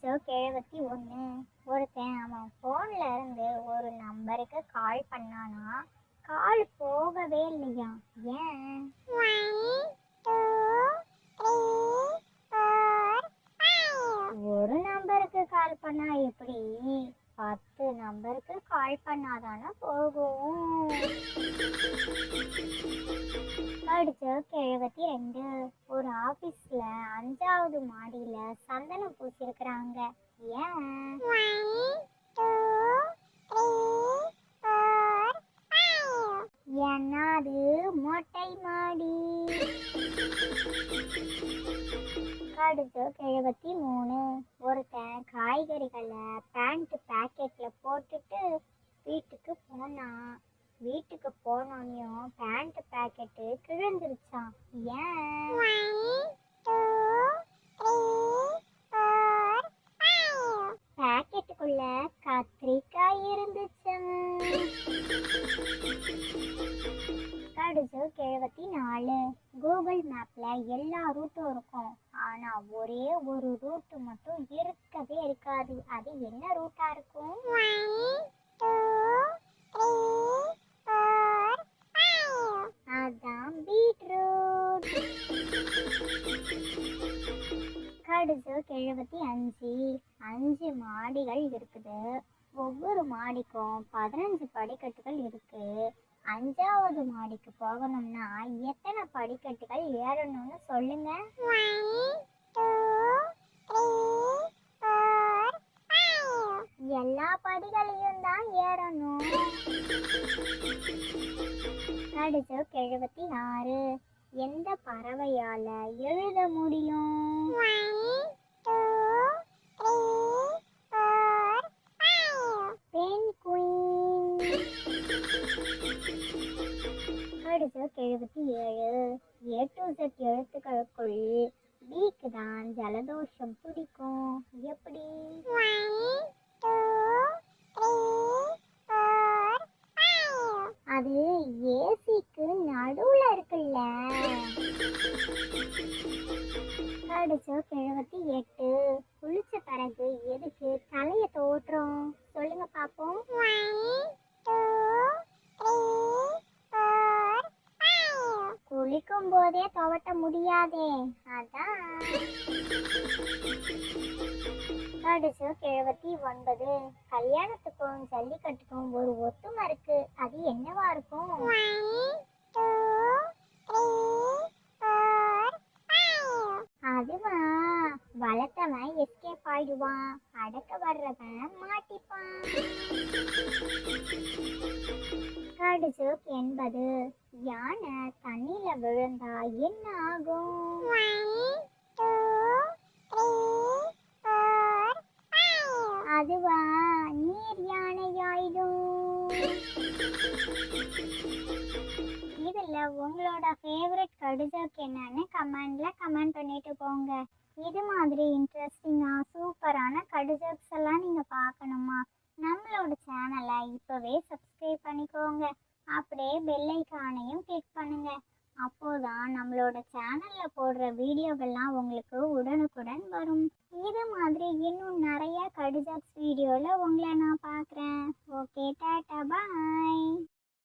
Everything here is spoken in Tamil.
ஜோக் 71. ஒருத்தன் அவன் ஃபோன்ல இருந்து ஒரு நம்பருக்கு கால் பண்ணானா, கால் போகவே இல்லையா? ஏன்? 1 2 3 4 ஒரு நம்பருக்கு கால் பண்ணா எப்படி? 10 நம்பருக்கு கால் பண்ணாதானே போகும். ஜோக் 72. ஒரு ஆபீஸ்ல 5வது மாடியில சந்தனம் பூசிருக்கிறாங்க. ஏன்? 1 2 3 4 ஏன்னா அது மொட்டை மாடி. ஜோக் 73. ஒருத்தன் காய்கறிகளை பேண்ட் பாக்கெட்ல போட்டுட்டு வீட்டுக்கு போனான். வீட்டுக்கு போனோன்னையும் பேண்ட் பாக்கெட்டு கிழிஞ்சிருச்சான். ஏன்? 1 2 3 4 பாக்கெட்டுக்குள்ள கத்திரிக்காய் இருந்துச்சு. ஜோக் 74. கூகுள் மேப்ல எல்லா ரூட்டும் இருக்கும், ஆனா ஒரே ஒரு ரூட் மட்டும் இருக்கவே இருக்காது. அது என்ன ரூட்டா இருக்கும்? 1 2 3 4 அதான் பீட்ரூட். ஜோக் 75. 5 மாடிகள் இருக்குது. ஒவ்வொரு மாடிக்கும் 15 படிக்கட்டுகள் இருக்கு. 5வது மாடிக்கு போகணும்னா எத்தனை படிக்கட்டுகள் ஏறணும்னு சொல்லுங்க. 1 2 3 4 எல்லா படிகளையும் தான் ஏறணும். ஜோக் 76. எந்த பறவையால எழுத முடியும்? 1 2 3 4 penguin. Joke 77. A to Z எழுத்துக்களுக்குள் Bக்கு தான் ஜலதோஷம் பிடிக்கும். எப்படி? 1 2 3 4 அது ஏசிக்கு நடுவுல இருக்குல்ல. ஜோக் 78. குளிச்ச பிறகு எதுக்கு தலைய தோட்டுறோம்? சொல்லுங்க பாப்போம். 1 2 3 4 குளிக்கும் போதே துவட்ட முடியாதே, அதான். ஜோக் 79. கல்யாணத்துக்கும் ஜல்லிக்கட்டுக்கும் ஒரு ஒத்துமை இருக்கு, அது என்னவா இருக்கும்? 1 2 3 4 அதுவா, வளர்த்தவன் எஸ்கேப் ஆயிடுவான், அடக்க வர்றவன் மாட்டிப்பான். ஜோக் 80. யானை தண்ணியில விழுந்தா என்ன ஆகும்? 1 2 3 4 அதுவா, நீர் யானையாயிடும். இதுல உங்களோட ஃபேவரட் கடுஜோக் என்னன்னு கமெண்ட் பண்ணிட்டு போங்க. இது மாதிரி இன்ட்ரெஸ்டிங்கா சூப்பரான கடுஜோக்ஸ் எல்லாம் நீங்க பார்க்கணுமா? நம்மளோட சேனலை இப்பவே சப்ஸ்கிரைப் பண்ணிக்கோங்க. அப்படியே பெல் ஐகானையும் கிளிக் பண்ணுங்க. அப்போதான் நம்மளோட சேனல்ல போடுற வீடியோகள்லாம் உங்களுக்கு உடனுக்குடன் வரும். இது மாதிரி இன்னும் நிறைய கடுஜோக்ஸ் வீடியோல உங்களை நான் பார்க்குறேன். ஓகே, டாடா, பாய்.